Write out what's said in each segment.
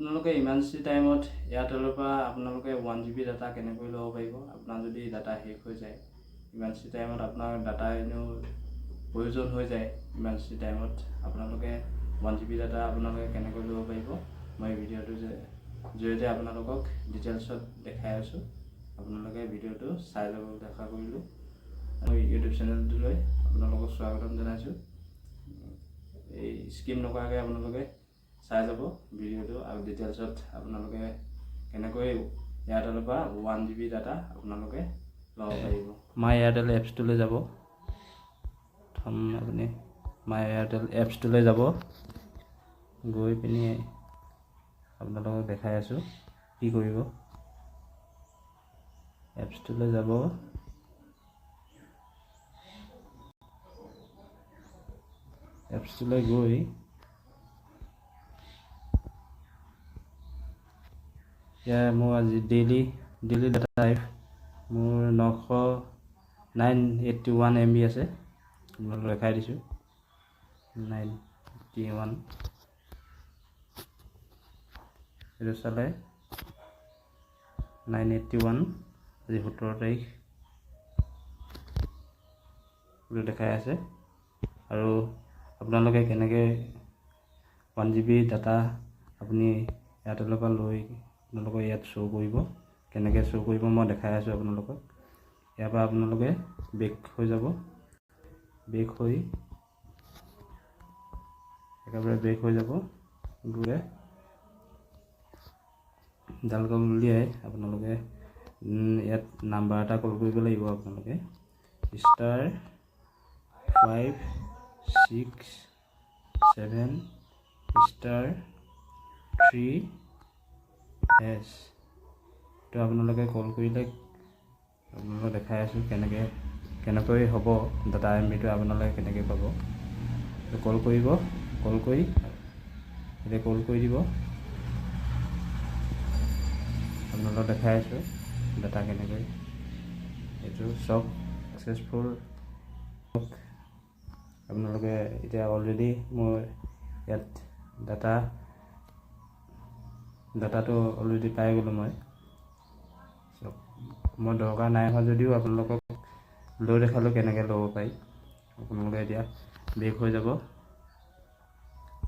আপোনালোকে ইমাৰ্জেঞ্চি টাইমত এয়াৰটেলৰ পৰা আপোনালোকে 1 GB ডাটা কেনেকৈ ল'ব পাৰিব। আপোনাৰ যদি ডাটা শেষ হৈ যায়, ইমাৰ্জেঞ্চি টাইমত আপোনাৰ ডাটা এনেও প্ৰয়োজন হৈ যায়, ইমাৰ্জেঞ্চি টাইমত আপোনালোকে 1 GB ডাটা আপোনালোকে কেনেকৈ ল'ব পাৰিব, মই ভিডিঅ'টোৰ জৰিয়তে আপোনালোকক ডিটেইলছত দেখাই আছোঁ। আপোনালোকে ভিডিঅ'টো চাই ল'ব বুলি আশা কৰিলোঁ। মই ইউটিউব চেনেলটোলৈ আপোনালোকক স্বাগতম জনাইছোঁ। এই স্কিম নকৰাকৈ আপোনালোকে চাই যাব ভিডিঅ'টো আৰু ডিটেইলছত আপোনালোকে কেনেকৈ এয়াৰটেলৰ পৰা 1 GB ডাটা আপোনালোকে ল'ব পাৰিব। মাই এয়াৰটেল এপছটোলৈ যাব। প্ৰথম আপুনি মাই এয়াৰটেল এপছটোলৈ যাব। গৈ পিনি আপোনালোকক দেখাই আছোঁ কি কৰিব। এপছটোলৈ যাব। এপছটোলৈ গৈ ইয়াৰ মোৰ আজি ডেইলি ডাটা টাইপ মোৰ 981 MB আছে। আপোনালোকক দেখাই দিছোঁ 981। এইটো চালে 981 আজি 17 তাৰিখ দেখাই আছে। আৰু আপোনালোকে কেনেকৈ 1 GB ডাটা আপুনি এয়াৰটেলৰ পৰা লৈ আপোনালোকৰ ইয়াত শ্ব' কৰিব, কেনেকৈ শ্ব' কৰিব মই দেখাই আছোঁ আপোনালোকক। ইয়াৰ পৰা আপোনালোকে বেক হৈ যাব। বেক হৈ একেবাৰে বেক হৈ যাব। গৈ ডাল কল উলিয়াই আপোনালোকে ইয়াত নাম্বাৰ এটা কল কৰিব লাগিব। আপোনালোকে *567*3# তো আপোনালোকে কল কৰিলে আপোনালোকে দেখাই আছোঁ কেনেকৈ হ'ব ডাটা MBটো আপোনালোকে কেনেকৈ পাব। কল কৰিব। কল কৰি এতিয়া কল কৰি দিব। আপোনালোকক দেখাই আছোঁ ডাটা কেনেকৈ এইটো চব ছাকচেছফুল। আপোনালোকে এতিয়া অলৰেডি মোৰ ইয়াত ডাটাটো অলৰেডি পাই গ'লোঁ মই দৰকাৰ নাই হোৱা যদিও আপোনালোকক লৈ দেখালোঁ কেনেকৈ ল'ব পাৰি। আপোনালোকে এতিয়া বেক হৈ যাব।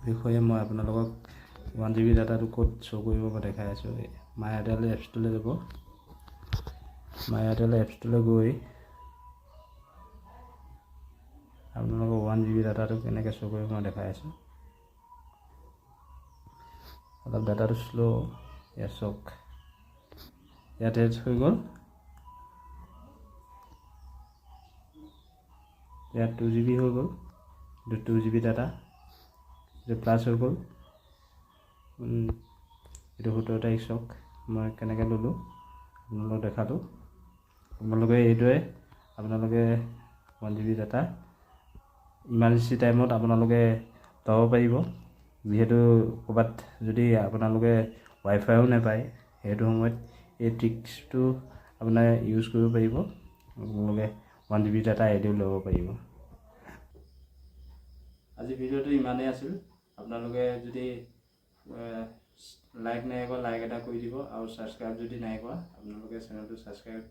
বেক হৈ মই আপোনালোকক 1 GB ডাটাটো ক'ত শ্ব' কৰিব মই দেখাই আছোঁ। মাই এয়াৰটেল এপছটোলৈ যাব। মাই এয়াৰটেল এপছটোলৈ গৈ আপোনালোকক 1 GB ডাটাটো কেনেকৈ শ্ব' কৰিব মই দেখাই আছোঁ। অলপ ডাটাটো শ্ল'। ইয়াত চাওক, ইয়াত এড হৈ গ'ল। ইয়াত 2 GB হৈ গ'ল। 2 GB ডাটা এইটো প্লাছ হৈ গ'ল। এইটো 17 তাৰিখ চাওক মই কেনেকৈ ল'লোঁ আপোনালোকক দেখালোঁ। আপোনালোকে এইদৰে আপোনালোকে 1 GB ডাটা ইমাৰ্জেঞ্চি টাইমত আপোনালোকে ল'ব পাৰিব। যিহেতু ক'ৰবাত যদি আপোনালোকে ৱাইফাইও নাপায়, সেইটো সময়ত এই ট্ৰিক্সটো আপোনাৰ ইউজ কৰিব পাৰিব। আপোনালোকে 1 GB ডাটা এদিও ল'ব পাৰিব। আজি ভিডিঅ'টো ইমানেই আছিল। আপোনালোকে যদি লাইক নাই কৰা, লাইক এটা কৰি দিব আৰু ছাবস্ক্ৰাইব যদি নাই কৰা আপোনালোকে চেনেলটো ছাবস্ক্ৰাইব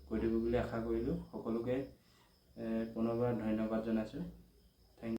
কৰি দিব বুলি আশা কৰিলোঁ। সকলোকে পুনৰবাৰ ধন্যবাদ জনাইছোঁ।